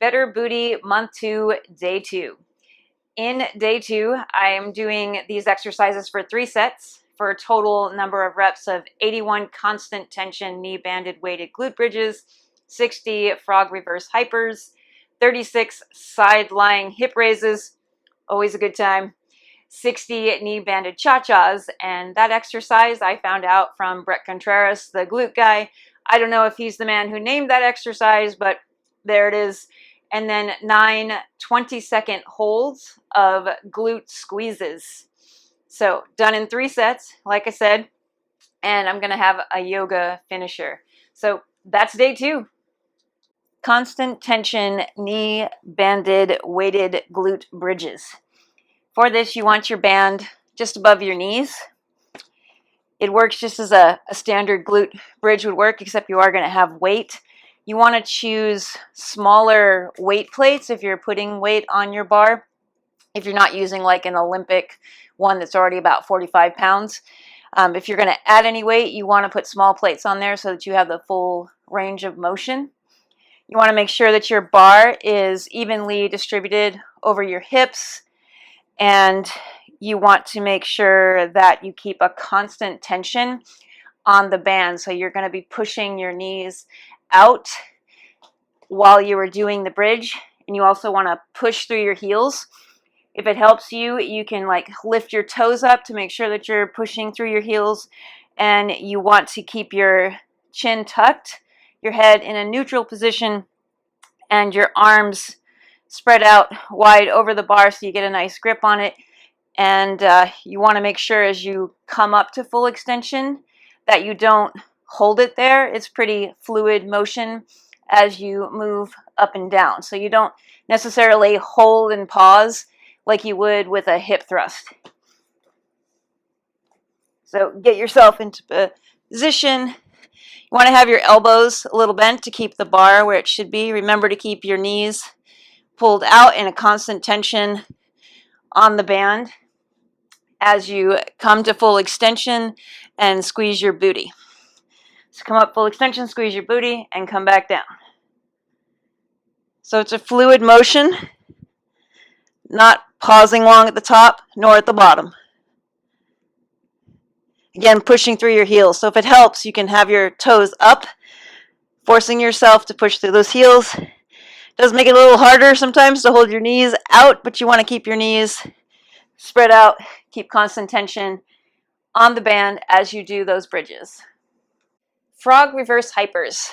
Better Booty Month 2, Day 2. In Day 2, I am doing these exercises for 3 sets for a total number of reps of 81 constant tension knee banded weighted glute bridges, 60 frog reverse hypers, 36 side lying hip raises, always a good time, 60 knee banded cha-chas, and that exercise I found out from Brett Contreras, the glute guy. I don't know if he's the man who named that exercise, but there it is. And then 9 20-second holds of glute squeezes. So done in 3 sets, like I said, and I'm gonna have a yoga finisher. So that's Day 2. Constant tension knee banded weighted glute bridges. For this, you want your band just above your knees. It works just as a standard glute bridge would work, except you are going to have weight. You want to choose smaller weight plates if you're putting weight on your bar. If you're not using like an Olympic one that's already about 45 pounds. If you're going to add any weight, you want to put small plates on there so that you have the full range of motion. You want to make sure that your bar is evenly distributed over your hips, and you want to make sure that you keep a constant tension on the band. So you're going to be pushing your knees out while you are doing the bridge, and you also want to push through your heels. If it helps you, you can like lift your toes up to make sure that you're pushing through your heels, and you want to keep your chin tucked, your head in a neutral position, and your arms spread out wide over the bar so you get a nice grip on it. And you want to make sure as you come up to full extension that you don't hold it there. It's pretty fluid motion as you move up and down. So you don't necessarily hold and pause like you would with a hip thrust. So get yourself into position. You want to have your elbows a little bent to keep the bar where it should be. Remember to keep your knees pulled out in a constant tension on the band as you come to full extension and squeeze your booty. So come up full extension, squeeze your booty, and come back down. So it's a fluid motion, not pausing long at the top nor at the bottom. Again, pushing through your heels. So if it helps, you can have your toes up, forcing yourself to push through those heels. It does make it a little harder sometimes to hold your knees out, but you want to keep your knees spread out, keep constant tension on the band as you do those bridges. Frog reverse hypers.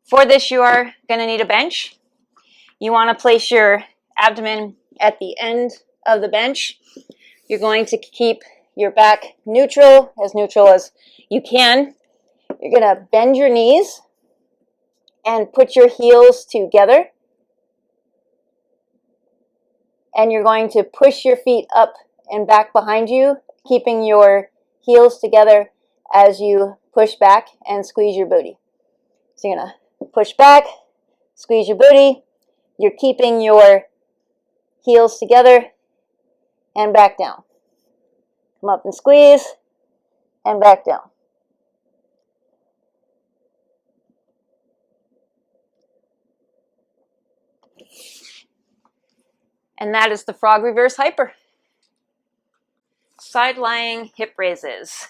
For this, you are going to need a bench. You want to place your abdomen at the end of the bench. You're going to keep your back neutral as you can. You're going to bend your knees and put your heels together. And you're going to push your feet up and back behind you, keeping your heels together as you push back and squeeze your booty. So you're going to push back, squeeze your booty. You're keeping your heels together and back down. Come up and squeeze and back down. And that is the frog reverse hyper. Side lying hip raises.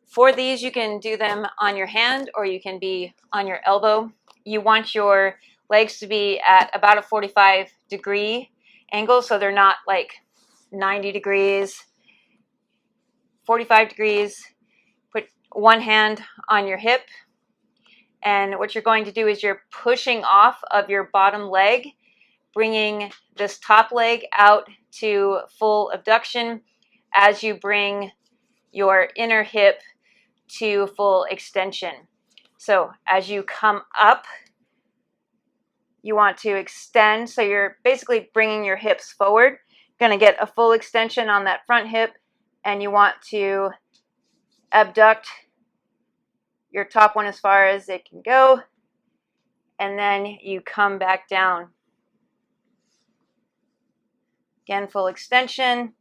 For these, you can do them on your hand or you can be on your elbow. You want your legs to be at about a 45-degree angle, so they're not like 90 degrees, 45 degrees. Put one hand on your hip, and what you're going to do is you're pushing off of your bottom leg, bringing this top leg out to full abduction as you bring your inner hip to full extension. So as you come up, you want to extend, so you're basically bringing your hips forward. You're going to get a full extension on that front hip, and you want to abduct your top one as far as it can go, and then you come back down. Again, full extension,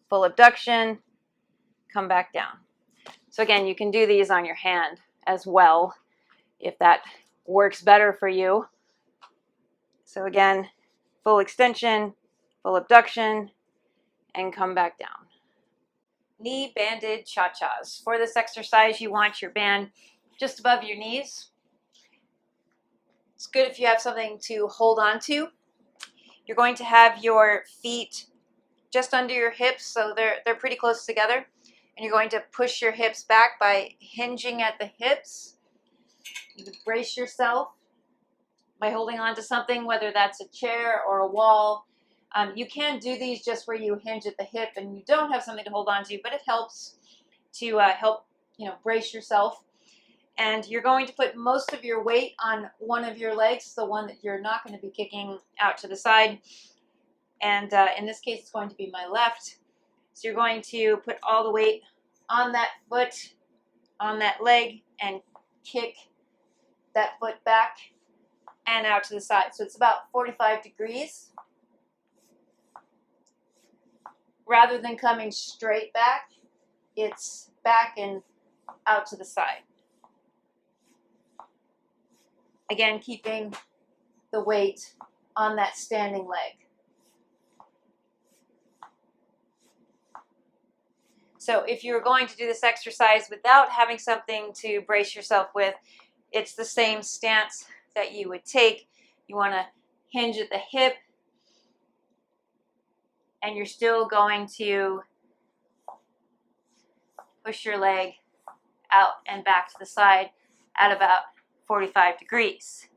full abduction, come back down. So again, you can do these on your hand as well if that works better for you. So again, full extension, full abduction, and come back down. Knee banded cha-chas. For this exercise, you want your band just above your knees. It's good if you have something to hold on to. You're going to have your feet just under your hips, so they're pretty close together. And you're going to push your hips back by hinging at the hips. You brace yourself by holding on to something, whether that's a chair or a wall. You can do these just where you hinge at the hip and you don't have something to hold on to, but it helps to help brace yourself. And you're going to put most of your weight on one of your legs, the one that you're not going to be kicking out to the side. And in this case, it's going to be my left. So you're going to put all the weight on that foot, on that leg, and kick that foot back and out to the side. So it's about 45 degrees. Rather than coming straight back, it's back and out to the side. Again, keeping the weight on that standing leg. So if you're going to do this exercise without having something to brace yourself with, it's the same stance that you would take. You want to hinge at the hip, and you're still going to push your leg out and back to the side at about 45 degrees.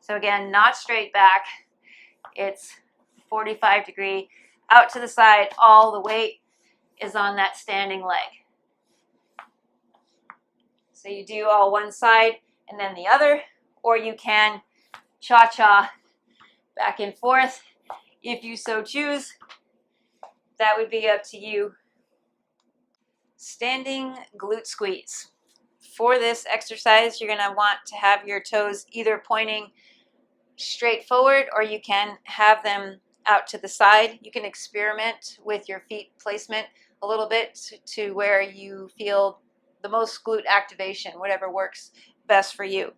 So again, not straight back, it's 45 degree out to the side. All the weight is on that standing leg. So you do all one side and then the other, or you can cha-cha back and forth if you so choose. That would be up to you. Standing glute squeeze. For this exercise, you're going to want to have your toes either pointing straight forward, or you can have them out to the side. You can experiment with your feet placement a little bit to where you feel the most glute activation, whatever works best for you.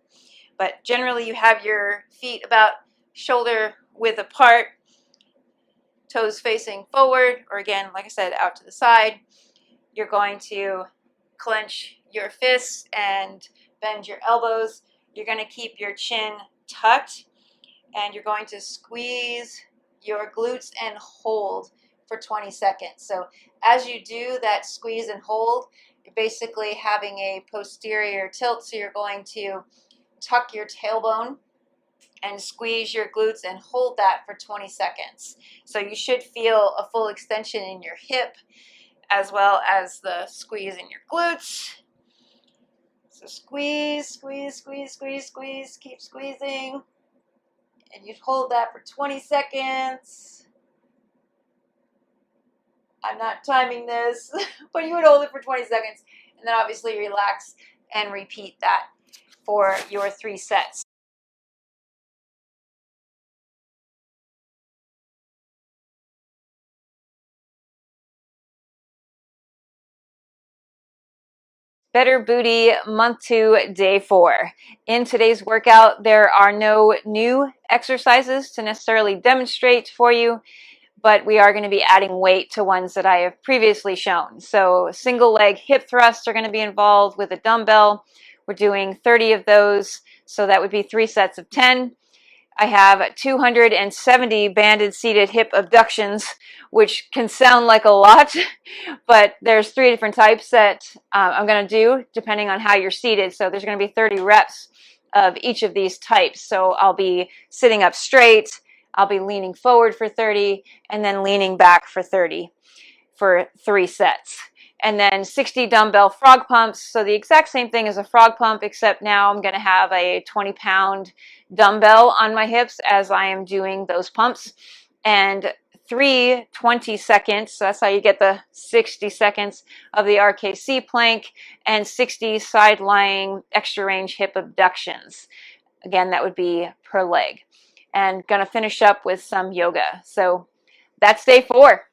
But generally, you have your feet about shoulder width apart, toes facing forward, or again, like I said, out to the side. You're going to clench your fists and bend your elbows. You're going to keep your chin tucked, and you're going to squeeze your glutes and hold for 20 seconds. So as you do that squeeze and hold, you're basically having a posterior tilt. So you're going to tuck your tailbone and squeeze your glutes and hold that for 20 seconds. So you should feel a full extension in your hip as well as the squeeze in your glutes. So squeeze, squeeze, squeeze, squeeze, squeeze, keep squeezing. And you'd hold that for 20 seconds. I'm not timing this, but you would hold it for 20 seconds. And then obviously relax and repeat that for your 3 sets. Better Booty Month 2, Day 4. In today's workout, there are no new exercises to necessarily demonstrate for you, but we are going to be adding weight to ones that I have previously shown. So single leg hip thrusts are going to be involved with a dumbbell. We're doing 30 of those, so that would be 3 sets of 10. I have 270 banded seated hip abductions, which can sound like a lot, but there's 3 different types that I'm going to do depending on how you're seated. So there's going to be 30 reps of each of these types. So I'll be sitting up straight, I'll be leaning forward for 30, and then leaning back for 30 for 3 sets. And then 60 dumbbell frog pumps. So the exact same thing as a frog pump, except now I'm going to have a 20-pound dumbbell on my hips as I am doing those pumps. And 3 20 seconds, so that's how you get the 60 seconds of the RKC plank, and 60 side lying extra range hip abductions. Again, that would be per leg. And going to finish up with some yoga. So that's day 4.